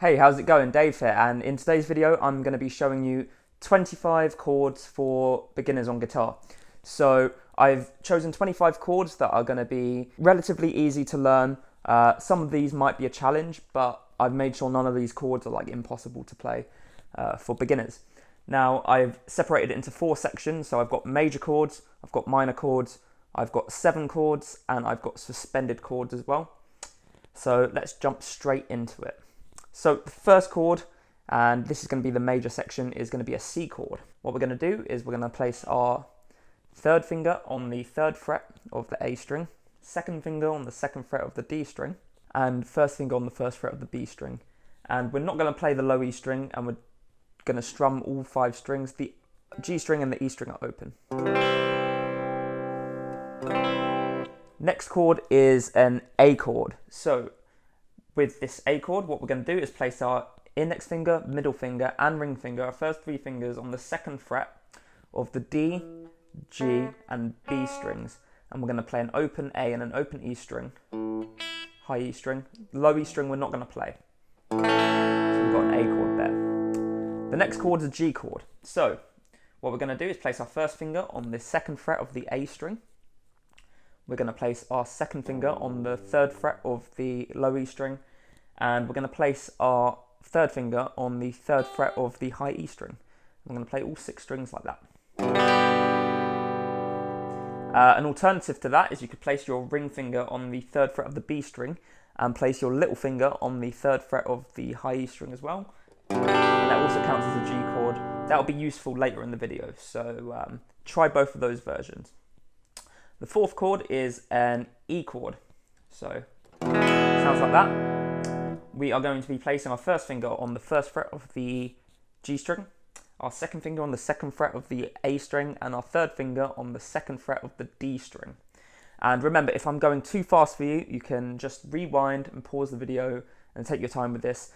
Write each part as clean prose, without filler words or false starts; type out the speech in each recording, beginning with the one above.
Hey, how's it going? Dave here, and in today's video I'm going to be showing you 25 chords for beginners on guitar. So I've chosen 25 chords that are going to be relatively easy to learn. Some of these might be a challenge, but I've made sure none of these chords are like impossible to play for beginners. Now I've separated it into 4 sections, so I've got major chords, I've got minor chords, I've got 7 chords, and I've got suspended chords as well. So let's jump straight into it. So the first chord, and this is going to be the major section, is going to be a C chord. What we're going to do is we're going to place our third finger on the 3rd fret of the A string, second finger on the 2nd fret of the D string, and first finger on the 1st fret of the B string. And we're not going to play the low E string, and we're going to strum all 5 strings. The G string and the E string are open. Next chord is an A chord. So with this A chord, what we're going to do is place our index finger, middle finger, and ring finger, our first 3 fingers, on the 2nd fret of the D, G, and B strings. And we're going to play an open A and an open E string, high E string. Low E string we're not going to play. So we've got an A chord there. The next chord is a G chord. So what we're going to do is place our first finger on the 2nd fret of the A string. We're going to place our 2nd finger on the 3rd fret of the low E string, and we're going to place our 3rd finger on the 3rd fret of the high E string. We're going to play all 6 strings like that. An alternative to that is you could place your ring finger on the 3rd fret of the B string and place your little finger on the 3rd fret of the high E string as well. And that also counts as a G chord. That will be useful later in the video, so try both of those versions. The 4th chord is an E chord. So sounds like that. We are going to be placing our first finger on the 1st fret of the G string, our 2nd finger on the 2nd fret of the A string, and our 3rd finger on the 2nd fret of the D string. And remember, if I'm going too fast for you, you can just rewind and pause the video and take your time with this.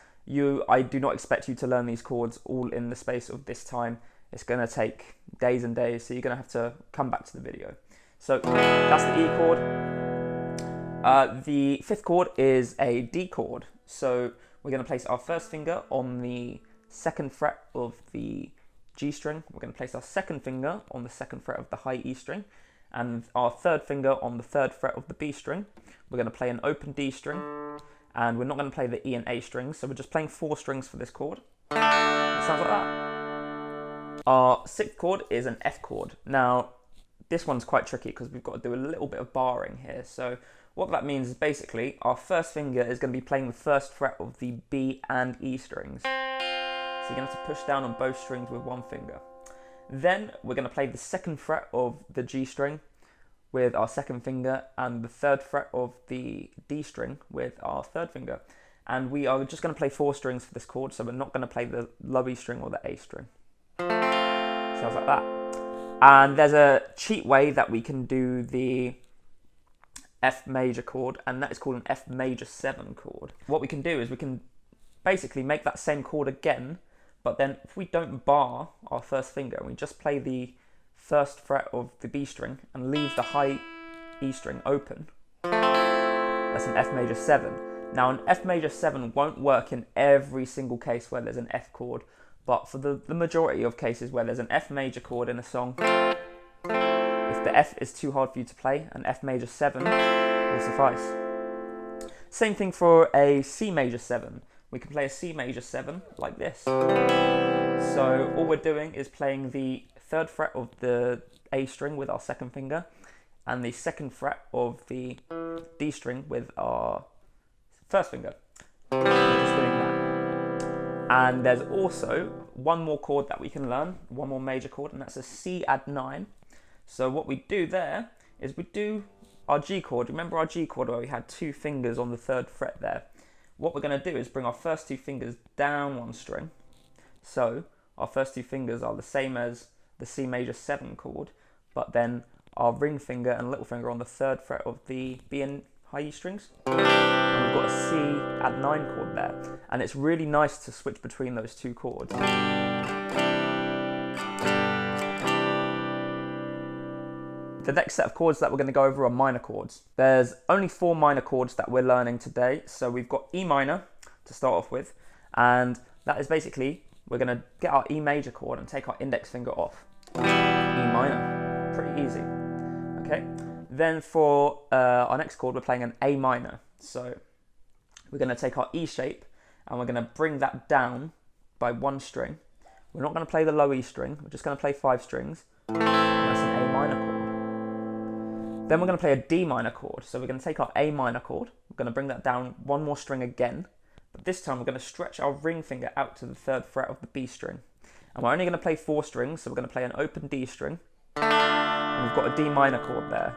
I do not expect you to learn these chords all in the space of this time. It's going to take days and days, so you're going to have to come back to the video. So that's the E chord. The 5th chord is a D chord. So we're going to place our first finger on the 2nd fret of the G string. We're going to place our 2nd finger on the 2nd fret of the high E string, and our 3rd finger on the 3rd fret of the B string. We're going to play an open D string, and we're not going to play the E and A strings, so we're just playing 4 strings for this chord. It sounds like that. Our 6th chord is an F chord. Now, this one's quite tricky because we've got to do a little bit of barring here. So what that means is basically our first finger is going to be playing the 1st fret of the B and E strings. So you're going to have to push down on both strings with 1 finger. Then we're going to play the 2nd fret of the G string with our 2nd finger, and the 3rd fret of the D string with our 3rd finger. And we are just going to play 4 strings for this chord, so we're not going to play the low E string or the A string. Sounds like that. And there's a cheat way that we can do the F major chord, and that is called an F major 7 chord. What we can do is we can basically make that same chord again, but then if we don't bar our first finger, we just play the 1st fret of the B string and leave the high E string open. That's an F major 7. Now an F major 7 won't work in every single case where there's an F chord, but for the majority of cases where there's an F major chord in a song, if the F is too hard for you to play, an F major 7 will suffice. Same thing for a C major 7. We can play a C major 7 like this. So all we're doing is playing the 3rd fret of the A string with our 2nd finger, and the 2nd fret of the D string with our 1st finger. We're just doing that. And there's also one more chord that we can learn, one more major chord, and that's a C add 9. So what we do there is we do our G chord. Remember our G chord where we had 2 fingers on the 3rd fret there? What we're going to do is bring our first 2 fingers down 1 string. So our first 2 fingers are the same as the C major 7 chord, but then our ring finger and little finger on the 3rd fret of the B and high E strings. And we've got a C add 9 chord there. And it's really nice to switch between those 2 chords. The next set of chords that we're going to go over are minor chords. There's only 4 minor chords that we're learning today. So we've got E minor to start off with, And that is basically, we're going to get our E major chord and take our index finger off. E minor, pretty easy. Okay, then for our next chord, we're playing an A minor. So we're going to take our E shape and we're going to bring that down by one string. We're not going to play the low E string, we're just going to play 5 strings. And that's an A minor chord. Then we're going to play a D minor chord. So we're going to take our A minor chord, we're going to bring that down one more string again, but this time we're going to stretch our ring finger out to the 3rd fret of the B string. And we're only going to play 4 strings, so we're going to play an open D string, and we've got a D minor chord there.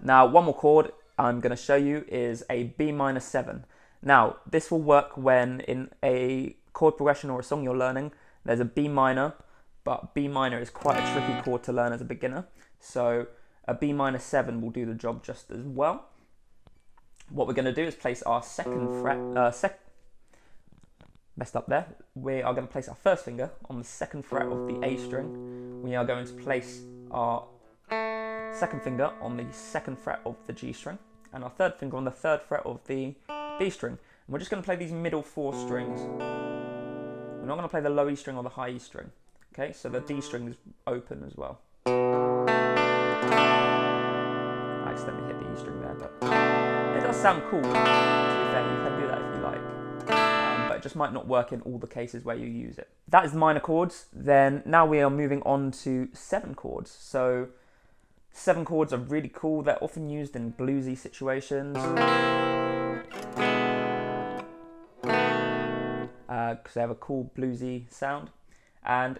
Now, one more chord I'm going to show you is a B minor 7. Now, this will work when in a chord progression or a song you're learning, there's a B minor, but B minor is quite a tricky chord to learn as a beginner. So a B minor 7 will do the job just as well. What we're going to do is place our second fret, messed up there. We are going to place our first finger on the 2nd fret of the A string. We are going to place our second finger on the 2nd fret of the G string, and our 3rd finger on the 3rd fret of the B string. And we're just going to play these middle 4 strings. We're not going to play the low E string or the high E string. Okay, so the D string is open as well. I accidentally hit the E string there, but it does sound cool. To be fair, you can do that if you like. But it just might not work in all the cases where you use it. That is the minor chords. Then now we are moving on to 7 chords. So 7 chords are really cool. They're often used in bluesy situations. Because they have a cool bluesy sound. And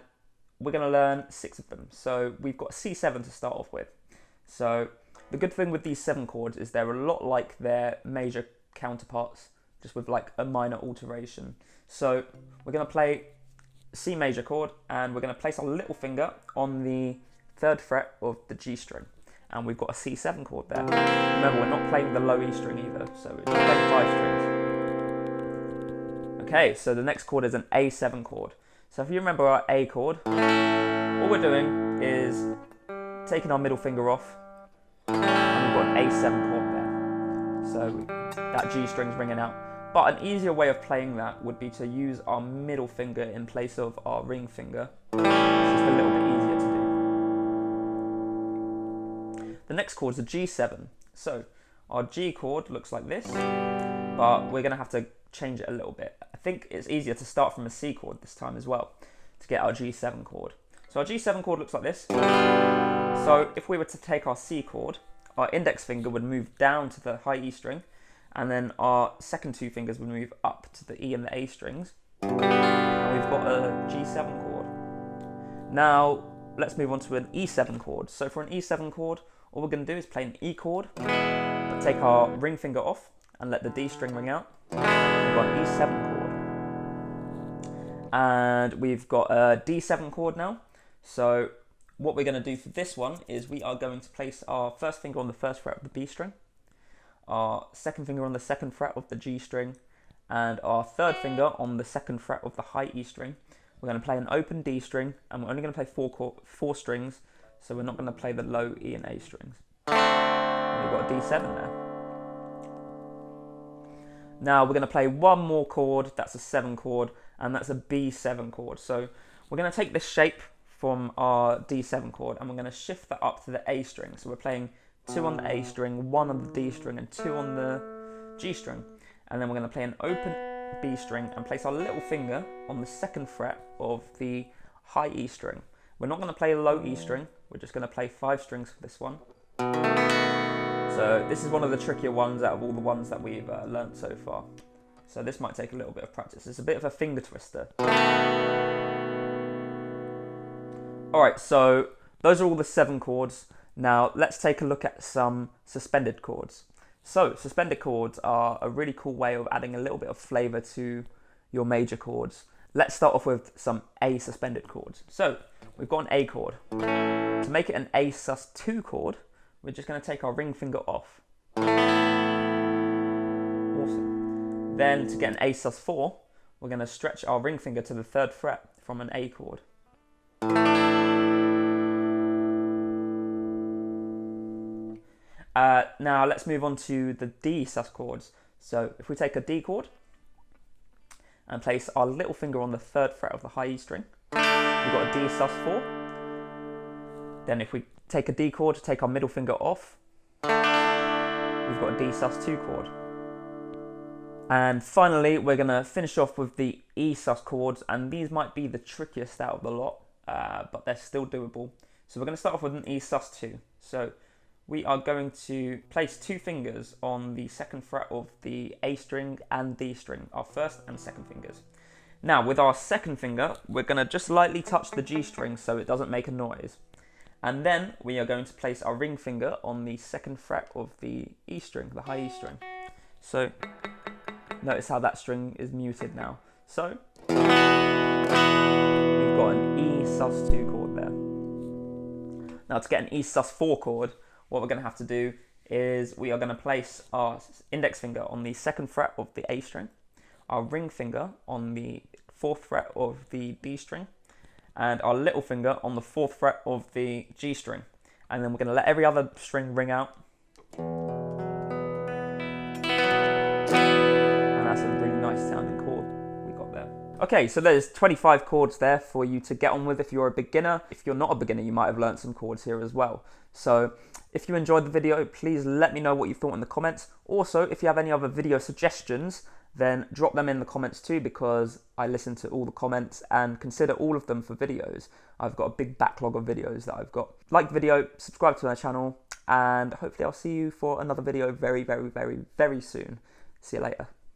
we're going to learn 6 of them. So we've got C7 to start off with. So the good thing with these 7 chords is they're a lot like their major counterparts, just with like a minor alteration. So we're going to play C major chord, and we're going to place our little finger on the 3rd fret of the G string, and we've got a C7 chord there. Remember, we're not playing the low E string either, so we're just playing 5 strings. Okay, so the next chord is an A7 chord. So if you remember our A chord, all we're doing is taking our middle finger off, and we've got an A7 chord there. So that G string's ringing out. But an easier way of playing that would be to use our middle finger in place of our ring finger. It's just a little bit easier to do. The next chord is a G7. So our G chord looks like this, but we're going to have to change it a little bit. I think it's easier to start from a C chord this time as well to get our G7 chord. So our G7 chord looks like this. So if we were to take our C chord, our index finger would move down to the high E string, and then our second 2 fingers would move up to the E and the A strings, and we've got a G7 chord. Now let's move on to an E7 chord. So for an E7 chord, all we're going to do is play an E chord, but take our ring finger off and let the D string ring out. We've got an E7 chord, and we've got a D7 chord now. So what we're going to do for this one is we are going to place our first finger on the 1st fret of the B string, our second finger on the 2nd fret of the G string, and our 3rd finger on the 2nd fret of the high E string. We're going to play an open D string, and we're only going to play 4 strings, so we're not going to play the low E and A strings. And we've got a D7 there. Now we're going to play one more chord, that's a 7 chord, and that's a B7 chord. So we're going to take this shape from our D7 chord, and we're going to shift that up to the A string. So we're playing 2 on the A string, 1 on the D string, and 2 on the G string. And then we're going to play an open B string and place our little finger on the 2nd fret of the high E string. We're not going to play a low E string, we're just going to play 5 strings for this one. So this is one of the trickier ones out of all the ones that we've learnt so far. So this might take a little bit of practice. It's a bit of a finger twister. Alright, so those are all the 7 chords. Now let's take a look at some suspended chords. So suspended chords are a really cool way of adding a little bit of flavour to your major chords. Let's start off with some A suspended chords. So we've got an A chord. To make it an A sus2 chord, we're just going to take our ring finger off. Awesome. Then to get an A sus4, we're going to stretch our ring finger to the 3rd fret from an A chord. Now let's move on to the D sus chords. So if we take a D chord and place our little finger on the 3rd fret of the high E string, we've got a D sus4. Then if we take a D chord, take our middle finger off, we've got a D sus2 chord. And finally, we're going to finish off with the E sus chords, and these might be the trickiest out of the lot, but they're still doable. So we're going to start off with an E sus2. So we are going to place 2 fingers on the 2nd fret of the A string and D string, our 1st and 2nd fingers. Now with our 2nd finger, we're going to just lightly touch the G string so it doesn't make a noise. And then we are going to place our ring finger on the 2nd fret of the E string, the high E string. So notice how that string is muted now. So we've got an E sus2 chord there. Now to get an E sus4 chord, what we're going to have to do is we are going to place our index finger on the 2nd fret of the A string, our ring finger on the 4th fret of the D string, and our little finger on the 4th fret of the G string. And then we're going to let every other string ring out. And that's a really nice sounding chord we got there. Okay, so there's 25 chords there for you to get on with if you're a beginner. If you're not a beginner, you might have learned some chords here as well. So if you enjoyed the video, please let me know what you thought in the comments. Also, if you have any other video suggestions, then drop them in the comments too, because I listen to all the comments and consider all of them for videos. I've got a big backlog of videos that I've got. Like the video, subscribe to my channel, and hopefully I'll see you for another video very, very, very, very soon. See you later.